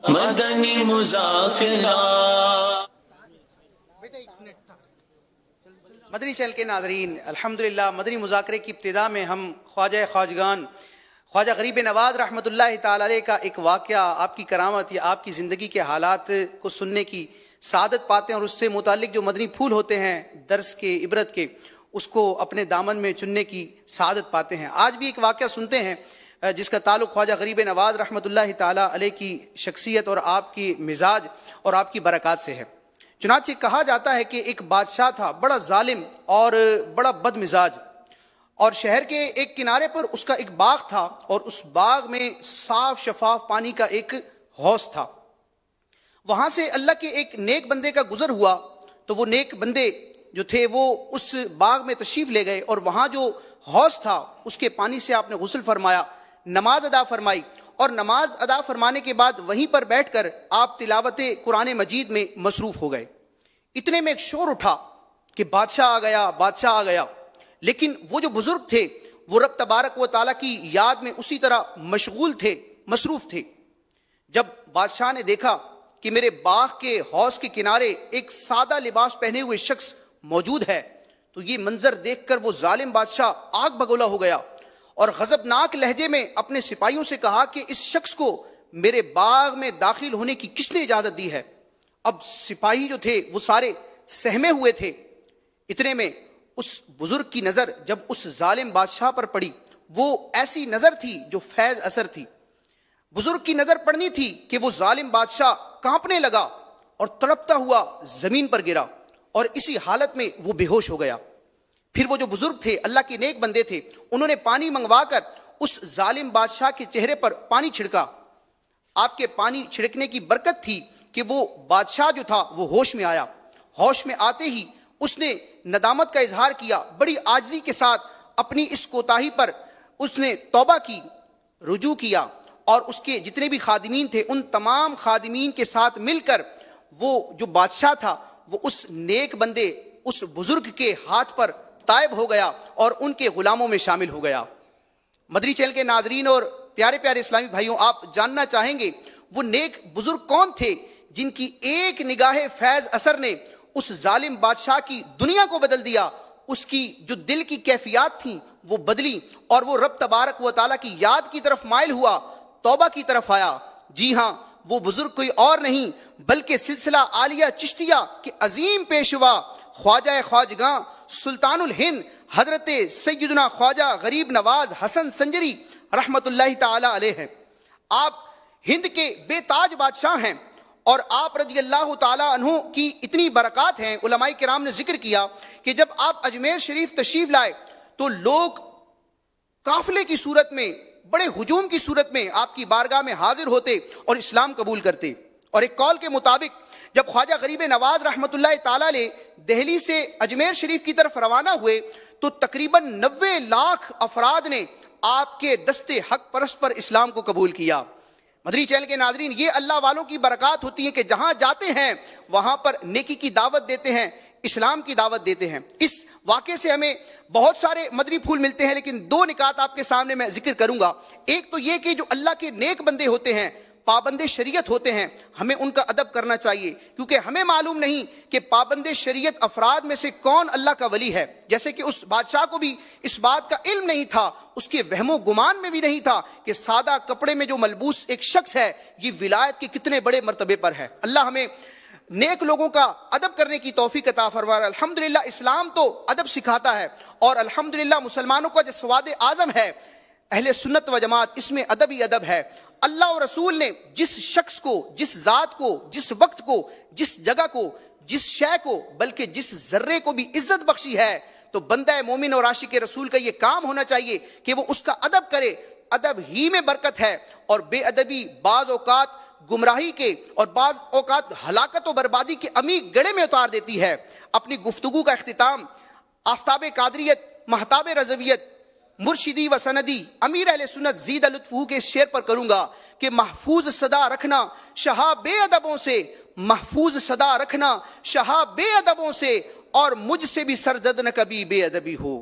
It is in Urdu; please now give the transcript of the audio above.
مدنی مذاکرہ۔ مدنی چینل کے ناظرین، الحمدللہ مدنی مذاکرے کی ابتدا میں ہم خواجہ خواجگان خواجہ غریب نواز رحمۃ اللہ تعالی علیہ کا ایک واقعہ، آپ کی کرامت یا آپ کی زندگی کے حالات کو سننے کی سعادت پاتے ہیں، اور اس سے متعلق جو مدنی پھول ہوتے ہیں درس کے، عبرت کے، اس کو اپنے دامن میں چننے کی سعادت پاتے ہیں۔ آج بھی ایک واقعہ سنتے ہیں جس کا تعلق خواجہ غریب نواز رحمۃ اللہ تعالی علیہ کی شخصیت اور آپ کی مزاج اور آپ کی برکات سے ہے۔ چنانچہ کہا جاتا ہے کہ ایک بادشاہ تھا، بڑا ظالم اور بڑا بد مزاج، اور شہر کے ایک کنارے پر اس کا ایک باغ تھا، اور اس باغ میں صاف شفاف پانی کا ایک حوض تھا۔ وہاں سے اللہ کے ایک نیک بندے کا گزر ہوا، تو وہ نیک بندے جو تھے وہ اس باغ میں تشریف لے گئے، اور وہاں جو حوض تھا اس کے پانی سے آپ نے غسل فرمایا، نماز ادا فرمائی، اور نماز ادا فرمانے کے بعد وہیں پر بیٹھ کر آپ تلاوت قرآن مجید میں مصروف ہو گئے۔ اتنے میں ایک شور اٹھا کہ بادشاہ آ گیا، بادشاہ آ گیا، لیکن وہ جو بزرگ تھے وہ رب تبارک و تعالیٰ کی یاد میں اسی طرح مشغول تھے، مصروف تھے۔ جب بادشاہ نے دیکھا کہ میرے باغ کے حوض کے کنارے ایک سادہ لباس پہنے ہوئے شخص موجود ہے، تو یہ منظر دیکھ کر وہ ظالم بادشاہ آگ بگولا ہو گیا، اور غضبناک لہجے میں اپنے سپاہیوں سے کہا کہ اس شخص کو میرے باغ میں داخل ہونے کی کس نے اجازت دی ہے؟ اب سپاہی جو تھے وہ سارے سہمے ہوئے تھے۔ اتنے میں اس بزرگ کی نظر جب اس ظالم بادشاہ پر پڑی، وہ ایسی نظر تھی جو فیض اثر تھی۔ بزرگ کی نظر پڑنی تھی کہ وہ ظالم بادشاہ کانپنے لگا اور تڑپتا ہوا زمین پر گرا، اور اسی حالت میں وہ بے ہوش ہو گیا۔ پھر وہ جو بزرگ تھے، اللہ کے نیک بندے تھے، انہوں نے پانی منگوا کر اس ظالم بادشاہ کے چہرے پر پانی چھڑکا۔ آپ کے پانی چھڑکنے کی برکت تھی کہ وہ بادشاہ جو تھا وہ ہوش میں آیا۔ ہوش میں آتے ہی اس نے ندامت کا اظہار کیا، بڑی عاجزی کے ساتھ اپنی اس کوتاہی پر اس نے توبہ کی، رجوع کیا، اور اس کے جتنے بھی خادمین تھے ان تمام خادمین کے ساتھ مل کر وہ جو بادشاہ تھا وہ اس نیک بندے، اس بزرگ کے ہاتھ پر تائب ہو گیا اور ان کے غلاموں میں شامل ہو گیا۔ مدنی چینل کے ناظرین اور پیارے پیارے اسلامی بھائیوں، آپ جاننا چاہیں گے وہ نیک بزرگ کون تھے جن کی ایک نگاہ فیض اثر نے اس ظالم بادشاہ کی دنیا کو بدل دیا، اس کی جو دل کی کیفیات تھیں وہ بدلی، اور وہ رب تبارک و تعالیٰ کی یاد کی طرف مائل ہوا، توبہ کی طرف آیا۔ جی ہاں، وہ بزرگ کوئی اور نہیں بلکہ سلسلہ عالیہ چشتیہ کے عظیم پیشوا خواجہ خواجگاں سلطان الہند حضرت سیدنا خواجہ غریب نواز حسن سنجری رحمت اللہ تعالی علیہ ہیں۔ آپ ہند کے بے تاج بادشاہ ہیں، اور آپ رضی اللہ تعالیٰ عنہ کی اتنی برکات ہیں۔ علماء کرام نے ذکر کیا کہ جب آپ اجمیر شریف تشریف لائے تو لوگ قافلے کی صورت میں، بڑے ہجوم کی صورت میں آپ کی بارگاہ میں حاضر ہوتے اور اسلام قبول کرتے۔ اور ایک قول کے مطابق جب خواجہ غریب نواز رحمت اللہ تعالیٰ علیہ دہلی سے اجمیر شریف کی طرف روانہ ہوئے تو تقریباً 90 لاکھ افراد نے آپ کے دستے حق پرست پر اسلام کو قبول کیا۔ مدنی چینل کے ناظرین، یہ اللہ والوں کی برکات ہوتی ہیں کہ جہاں جاتے ہیں وہاں پر نیکی کی دعوت دیتے ہیں، اسلام کی دعوت دیتے ہیں۔ اس واقعے سے ہمیں بہت سارے مدنی پھول ملتے ہیں، لیکن دو نکات آپ کے سامنے میں ذکر کروں گا۔ ایک تو یہ کہ جو اللہ کے نیک بندے ہوتے ہیں، پابند شریعت ہوتے ہیں، ہمیں ان کا ادب کرنا چاہیے، کیونکہ ہمیں معلوم نہیں کہ پابند شریعت افراد میں سے کون اللہ کا ولی ہے۔ جیسے کہ اس بادشاہ کو بھی اس بات کا علم نہیں تھا، اس کے وہم و گمان میں بھی نہیں تھا کہ سادہ کپڑے میں جو ملبوس ایک شخص ہے یہ ولایت کے کتنے بڑے مرتبے پر ہے۔ اللہ ہمیں نیک لوگوں کا ادب کرنے کی توفیق عطا فرمائے۔ الحمدللہ اسلام تو ادب سکھاتا ہے، اور الحمدللہ مسلمانوں کا جو سواد اعظم ہے اہل سنت و جماعت، اس میں ادب ہی ادب ہے۔ اللہ اور رسول نے جس شخص کو، جس ذات کو، جس وقت کو، جس جگہ کو، جس شے کو، بلکہ جس ذرے کو بھی عزت بخشی ہے، تو بندہ مومن اور عاشق رسول کا یہ کام ہونا چاہیے کہ وہ اس کا ادب کرے۔ ادب ہی میں برکت ہے، اور بے ادبی بعض اوقات گمراہی کے اور بعض اوقات ہلاکت و بربادی کے عمیق گڑھے میں اتار دیتی ہے۔ اپنی گفتگو کا اختتام آفتاب قادریت، مہتاب رضویت، مرشدی و سندی امیر اہل سنت زید لطفہ کے اس شعر پر کروں گا کہ محفوظ صدا رکھنا شہا بے ادبوں سے، محفوظ صدا رکھنا شہا بے ادبوں سے، اور مجھ سے بھی سرزد نہ کبھی بے ادبی ہو۔